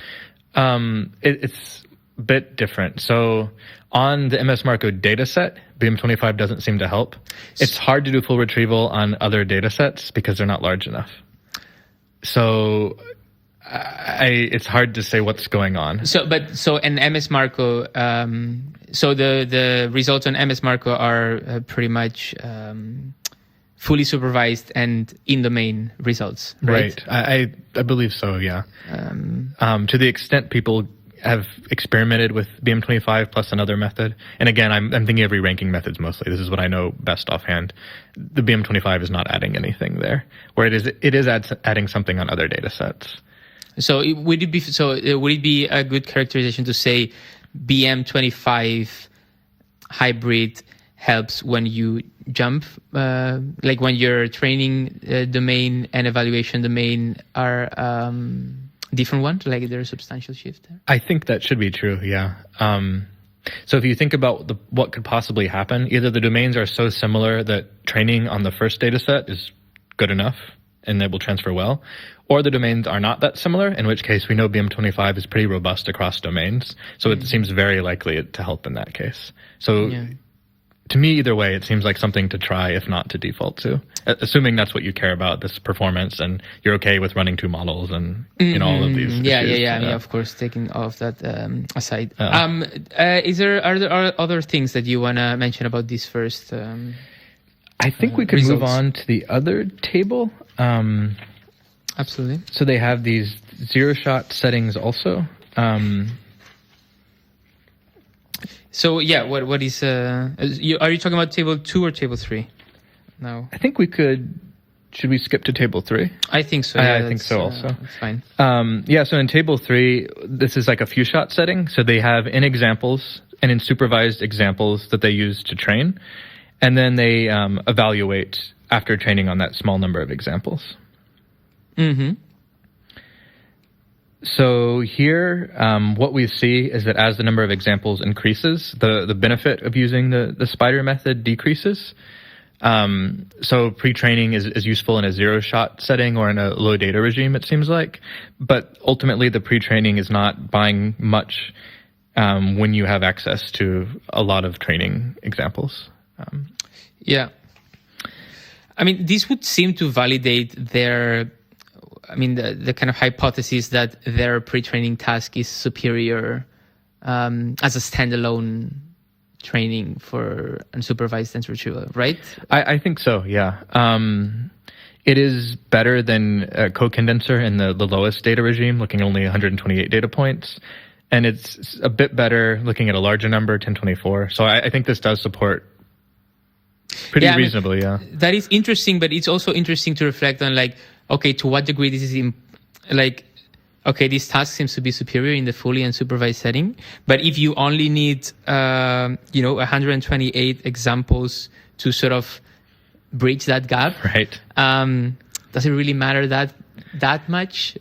It's a bit different. So on the MS Marco dataset, BM25 doesn't seem to help. It's hard to do full retrieval on other datasets because they're not large enough. So it's hard to say what's going on. So in MS Marco, so the results on MS Marco are pretty much fully supervised and in domain results, right? I believe so. Yeah. To the extent people have experimented with BM25 plus another method, and again, I'm thinking of re-ranking methods mostly. This is what I know best offhand. The BM25 is not adding anything there, where it is adding something on other data sets. So would it be a good characterization to say BM25 hybrid helps when you jump, like when your training domain and evaluation domain are different ones, like there's a substantial shift there? I think that should be true, yeah. So if you think about what could possibly happen, either the domains are so similar that training on the first data set is good enough and they will transfer well, or the domains are not that similar, in which case we know BM25 is pretty robust across domains. So it seems very likely to help in that case. So to me, either way, it seems like something to try, if not to default to, assuming that's what you care about, this performance, and you're okay with running two models and all of these issues. Yeah. I mean, of course, taking all of that aside. Are there other things that you want to mention about this first? I think we could results. move on to the other table. Absolutely. So they have these zero-shot settings also. So yeah, what is? Are you talking about table 2 or table 3? No. I think we could. Should we skip to table 3? I think so. Yeah, I think so also. That's fine. So in table 3, this is like a few shot setting. So they have in examples and in supervised examples that they use to train, and then they evaluate after training on that small number of examples. Mm-hmm. So here, what we see is that as the number of examples increases, the benefit of using the spider method decreases. So pre-training is useful in a zero-shot setting or in a low data regime, it seems like. But ultimately, the pre-training is not buying much when you have access to a lot of training examples. Yeah. I mean, this would seem to validate the kind of hypothesis that their pre-training task is superior as a standalone training for unsupervised dense retrieval, right? I think so, yeah. It is better than co-condenser in the lowest data regime, looking only 128 data points. And it's a bit better looking at a larger number, 1024. So I think this does support pretty reasonably, yeah. That is interesting, but it's also interesting to reflect on, like, okay, to what degree this is this task seems to be superior in the fully unsupervised setting. But if you only need, 128 examples to sort of bridge that gap, right? Does it really matter that much?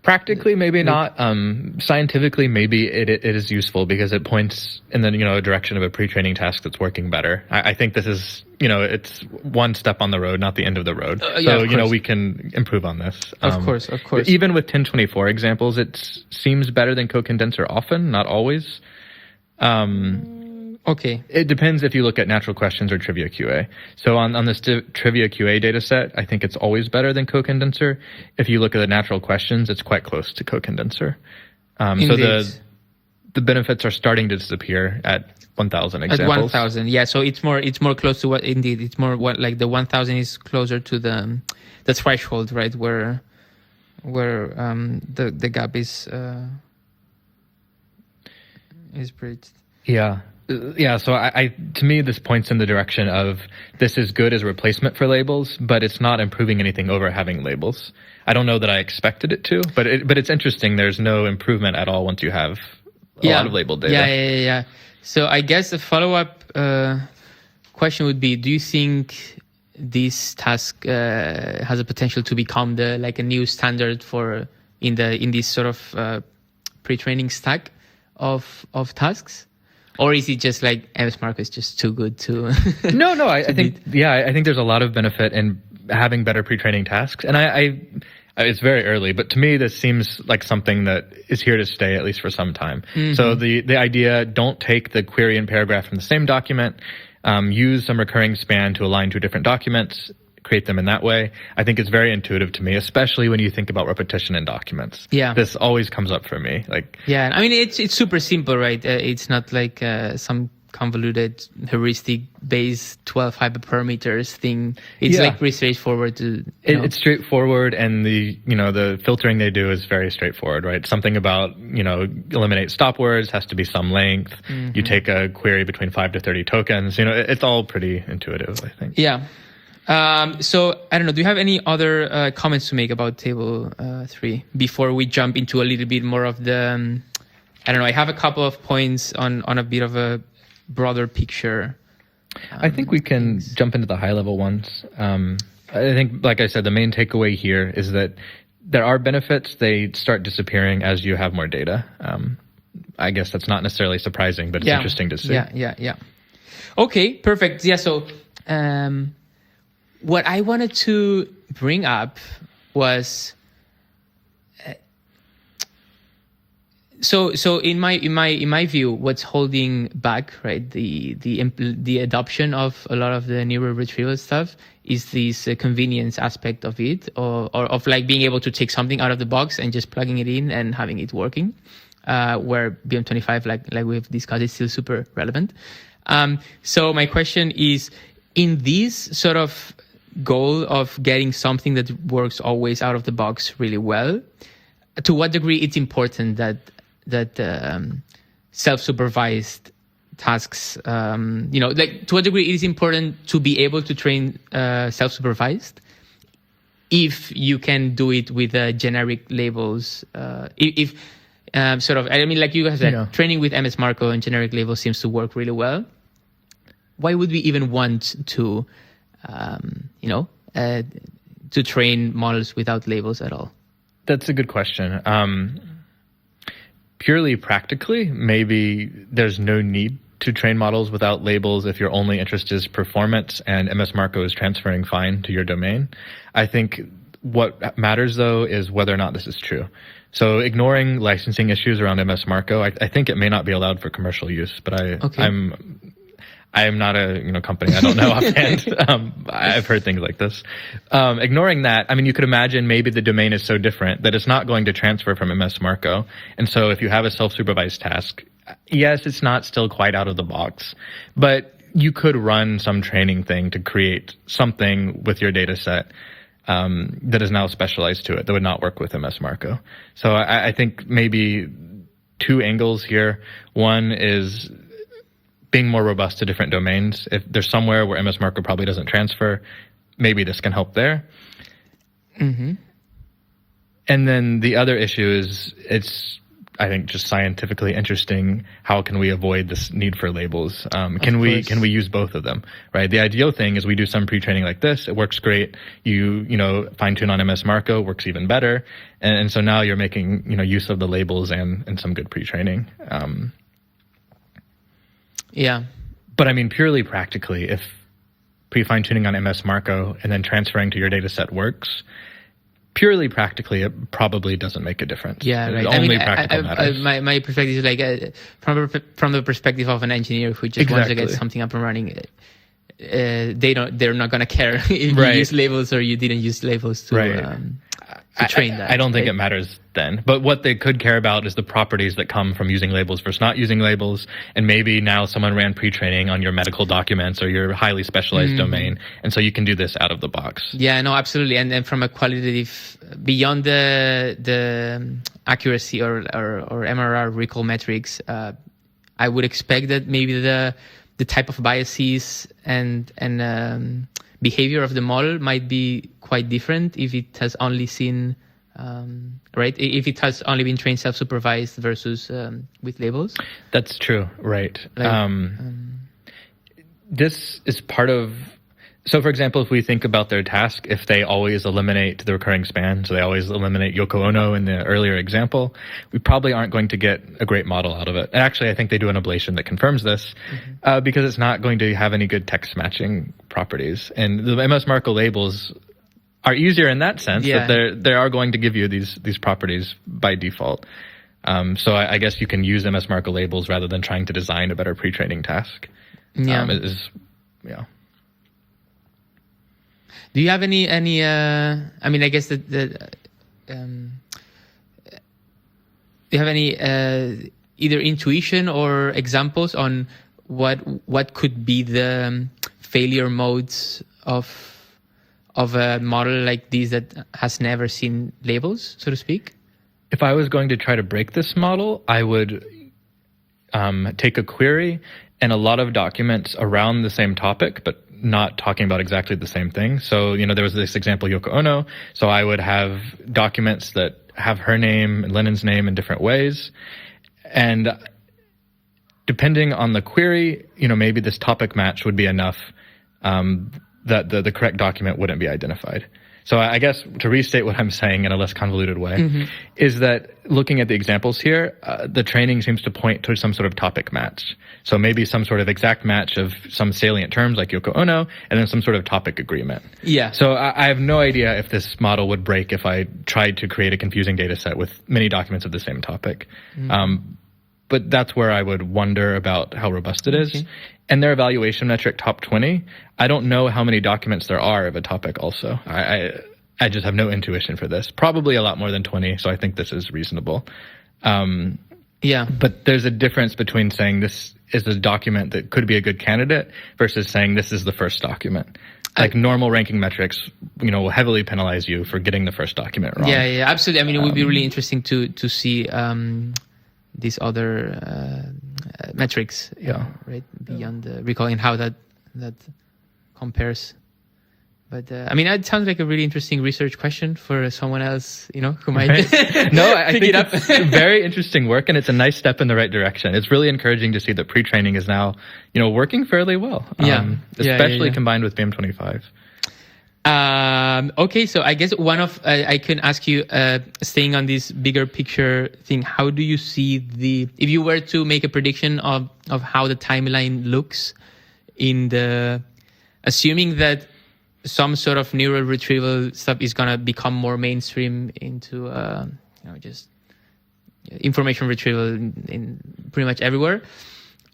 Practically, maybe not. Scientifically, maybe it is useful because it points in the direction of a pre-training task that's working better. I think this is it's one step on the road, not the end of the road. So we can improve on this. Of course. Even with 1024 examples, it seems better than co-condenser often, not always. Okay. It depends if you look at natural questions or trivia QA. So on this trivia QA data set, I think it's always better than co-condenser. If you look at the natural questions, it's quite close to co-condenser. So the benefits are starting to disappear at 1,000 examples. At 1,000, yeah. So it's more close to what, indeed, it's more what, like the 1,000 is closer to the threshold, right? Where the gap is bridged. Yeah. Yeah, so to me, this points in the direction of this is good as a replacement for labels, but it's not improving anything over having labels. I don't know that I expected it to, but it's interesting. There's no improvement at all once you have a lot of labeled data. Yeah. So I guess the follow-up question would be: do you think this task has a potential to become a new standard for in this sort of pre-training stack of tasks? Or is it just like MS Marco is just too good to? No. I think there's a lot of benefit in having better pre-training tasks, and I it's very early, but to me this seems like something that is here to stay at least for some time. Mm-hmm. So the idea: don't take the query and paragraph from the same document, use some recurring span to align two different documents, create them in that way. I think it's very intuitive to me, especially when you think about repetition in documents. Yeah, this always comes up for me. Yeah, I mean it's super simple, right? It's not like some convoluted heuristic-based 12 hyperparameters thing. It's pretty straightforward to. It's straightforward, and the filtering they do is very straightforward, right? Something about eliminate stop words has to be some length. Mm-hmm. You take a query between 5 to 30 tokens. It's all pretty intuitive, I think. Yeah. So I don't know. Do you have any other comments to make about table 3 before we jump into a little bit more of the? I don't know. I have a couple of points on a bit of a broader picture. I think we can jump into the high level ones. I think, like I said, the main takeaway here is that there are benefits. They start disappearing as you have more data. I guess that's not necessarily surprising, but it's interesting to see. Yeah. Okay, perfect. Yeah. So. What I wanted to bring up was, so in my view, what's holding back, right, the adoption of a lot of the neural retrieval stuff is this convenience aspect of it, or of being able to take something out of the box and just plugging it in and having it working, where BM25, like we've discussed, is still super relevant. So my question is, in this sort of goal of getting something that works always out of the box really well, to what degree it's important that self-supervised tasks, to what degree it is important to be able to train self-supervised if you can do it with generic labels, like you guys said, training with MS Marco and generic labels seems to work really well. Why would we even want to train models without labels at all? That's a good question. Purely practically, maybe there's no need to train models without labels if your only interest is performance and MS Marco is transferring fine to your domain. I think what matters, though, is whether or not this is true. So ignoring licensing issues around MS Marco, I think it may not be allowed for commercial use, but I am not a company. I don't know offhand. I've heard things like this. Ignoring that, I mean, you could imagine maybe the domain is so different that it's not going to transfer from MS Marco. And so if you have a self-supervised task, yes, it's not still quite out of the box, but you could run some training thing to create something with your data set that is now specialized to it that would not work with MS Marco. So I think maybe two angles here. One is being more robust to different domains. If there's somewhere where MS Marco probably doesn't transfer, maybe this can help there. Mm-hmm. And then the other issue is it's, I think, just scientifically interesting. How can we avoid this need for labels? Can we use both of them? Right. The ideal thing is we do some pre-training like this. It works great. You fine tune on MS Marco, works even better. And so now you're making use of the labels and some good pre-training. Yeah. But I mean, purely practically, if pre-fine tuning on MS Marco and then transferring to your data set works, purely practically, it probably doesn't make a difference. Yeah, right. Only practical matters. My perspective is like from the perspective of an engineer who just wants to get something up and running. They're not going to care if you use labels or you didn't use labels to train that. I don't think it matters then. But what they could care about is the properties that come from using labels versus not using labels. And maybe now someone ran pre-training on your medical documents or your highly specialized domain. And so you can do this out of the box. Yeah, no, absolutely. And then from a qualitative, beyond the accuracy or MRR recall metrics, I would expect that maybe the type of biases and behavior of the model might be quite different if it has only seen, if it has only been trained self-supervised versus with labels. That's true, right. This is part of... So, for example, if we think about their task, if they always eliminate the recurring span, so they always eliminate Yoko Ono in the earlier example, we probably aren't going to get a great model out of it. And actually, I think they do an ablation that confirms this, because it's not going to have any good text matching properties. And the MS Marco labels are easier in that sense, that they are going to give you these properties by default. So I guess you can use MS Marco labels rather than trying to design a better pre-training task. Yeah. Do you have any? I mean, I guess do you have any either intuition or examples on what could be the failure modes of a model like this that has never seen labels, so to speak? If I was going to try to break this model, I would take a query and a lot of documents around the same topic, but not talking about exactly the same thing. So, there was this example, Yoko Ono. So I would have documents that have her name and Lennon's name in different ways. And depending on the query, maybe this topic match would be enough that the correct document wouldn't be identified. So I guess to restate what I'm saying in a less convoluted way is that looking at the examples here, the training seems to point to some sort of topic match. So maybe some sort of exact match of some salient terms like Yoko Ono, and then some sort of topic agreement. Yeah. So I have no idea if this model would break if I tried to create a confusing data set with many documents of the same topic. But that's where I would wonder about how robust it is. And their evaluation metric, top 20, I don't know how many documents there are of a topic also. I just have no intuition for this. Probably a lot more than 20, so I think this is reasonable. But there's a difference between saying this is a document that could be a good candidate versus saying this is the first document. Like normal ranking metrics, will heavily penalize you for getting the first document wrong. Yeah, absolutely. I mean, it would be really interesting to see these other metrics, right, beyond the recall and how that compares. But I mean, it sounds like a really interesting research question for someone else, who might No, I think it up. It's very interesting work, and it's a nice step in the right direction. It's really encouraging to see that pre-training is now, working fairly well. Especially combined with BM25. Okay, so I guess I can ask you, staying on this bigger picture thing, how do you see if you were to make a prediction of how the timeline looks assuming that some sort of neural retrieval stuff is going to become more mainstream into, just information retrieval in pretty much everywhere.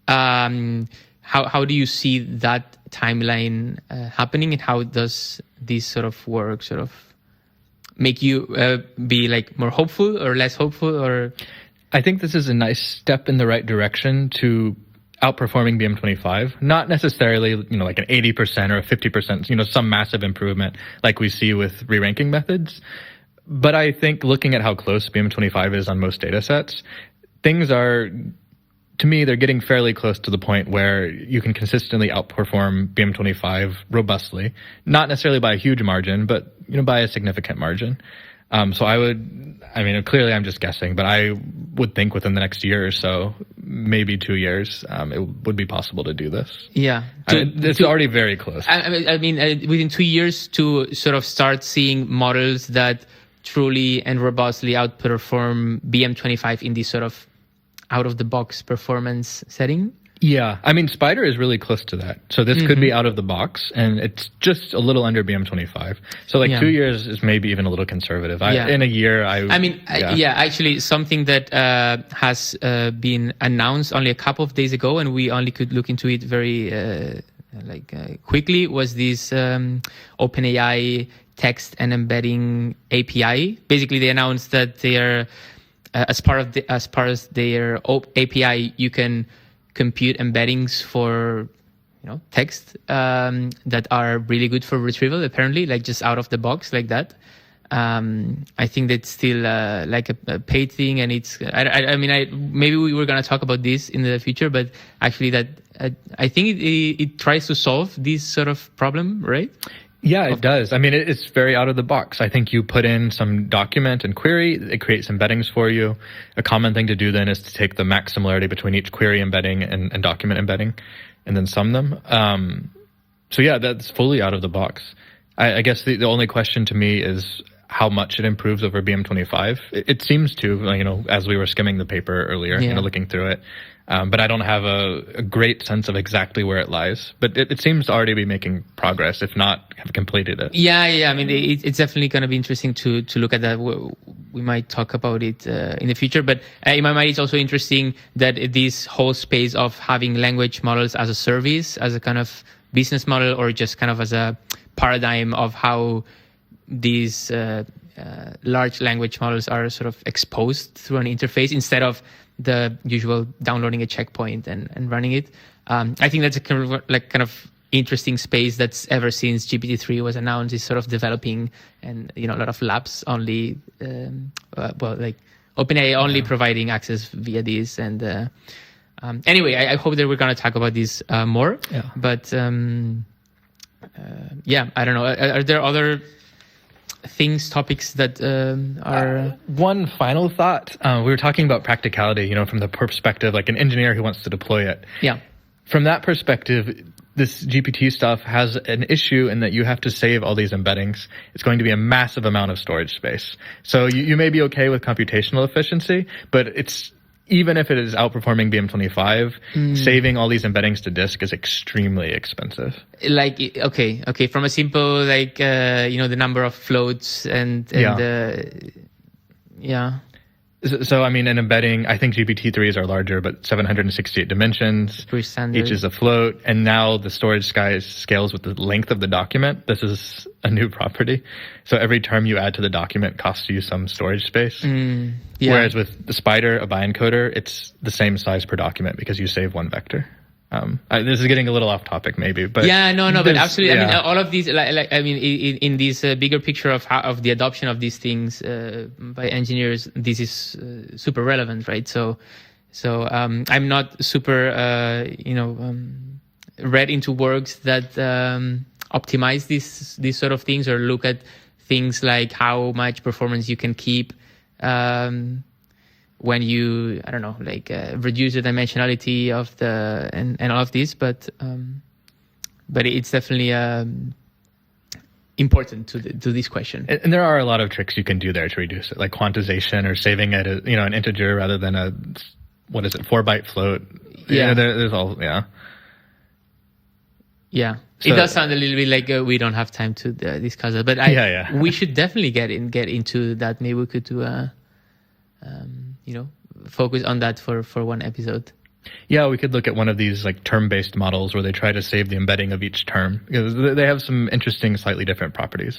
How do you see that timeline happening, and how does this sort of work sort of make you be like more hopeful or less hopeful? Or I think this is a nice step in the right direction to outperforming BM25, not necessarily, like an 80% or a 50%, some massive improvement like we see with re-ranking methods. But I think looking at how close BM25 is on most data sets, things are, to me, they're getting fairly close to the point where you can consistently outperform BM25 robustly, not necessarily by a huge margin, but, by a significant margin. So clearly I'm just guessing, but I would think within the next year or so, maybe 2 years, it would be possible to do this. Yeah. It's already very close. Within 2 years to sort of start seeing models that truly and robustly outperform BM25 in this sort of out-of-the-box performance setting? Yeah. Spider is really close to that. So this could be out of the box, and it's just a little under BM25. So 2 years is maybe even a little conservative. In a year, actually something that has been announced only a couple of days ago, and we only could look into it very quickly, was this OpenAI text and embedding API. Basically, they announced that they are as part of their API, you can compute embeddings for text that are really good for retrieval. Apparently, just out of the box like that. I think that's still like a paid thing, and it's. Maybe we were gonna talk about this in the future, but actually, that I think it tries to solve this sort of problem, right? Yeah, it does. It's very out of the box. I think you put in some document and query, it creates embeddings for you. A common thing to do then is to take the max similarity between each query embedding and document embedding, and then sum them. So yeah, that's fully out of the box. I guess the only question to me is how much it improves over BM25. It seems to, as we were skimming the paper earlier, looking through it. But I don't have a great sense of exactly where it lies. But it seems to already be making progress, if not have completed it. Yeah. It's definitely going to be interesting to look at that. We might talk about it in the future. But in my mind, it's also interesting that this whole space of having language models as a service, as a kind of business model, or just kind of as a paradigm of how these large language models are sort of exposed through an interface instead of the usual downloading a checkpoint and running it. I think that's a kind of interesting space that's ever since GPT-3 was announced is sort of developing, and a lot of labs only, OpenAI only providing access via this. And anyway, I hope that we're going to talk about this more. Yeah. But I don't know. Are there other topics that are... One final thought. We were talking about practicality, from the perspective, like an engineer who wants to deploy it. Yeah. From that perspective, this GPT stuff has an issue in that you have to save all these embeddings. It's going to be a massive amount of storage space. So you may be okay with computational efficiency, but even if it is outperforming BM25, saving all these embeddings to disk is extremely expensive. Okay. From a simple, the number of floats and yeah. So, an embedding, I think GPT-3s are larger, but 768 dimensions. Pretty standard. Each is a float. And now the storage scales with the length of the document. This is a new property. So every term you add to the document costs you some storage space. Yeah. Whereas with the Spider, a Bi-Encoder, it's the same size per document because you save one vector. This is getting a little off topic, maybe, but but absolutely. Yeah. All of these, in this bigger picture of the adoption of these things by engineers, this is super relevant, right? So I'm not super, read into works that optimize these sort of things or look at things like how much performance you can keep. When you, reduce the dimensionality of and all of this, but it's definitely important to this question. And there are a lot of tricks you can do there to reduce it, like quantization or saving it as, an integer rather than a 4-byte float. Yeah. There's all, yeah. Yeah. So, it does sound a little bit like we don't have time to discuss it, but we should definitely get into that. Maybe we could do focus on that for one episode. Yeah, we could look at one of these term-based models where they try to save the embedding of each term, because they have some interesting, slightly different properties.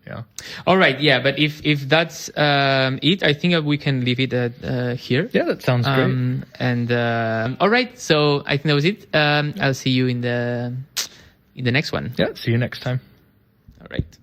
Yeah. All right. Yeah. But if that's it, I think we can leave it at here. Yeah, that sounds great. And all right. So I think that was it. I'll see you in the next one. Yeah. See you next time. All right.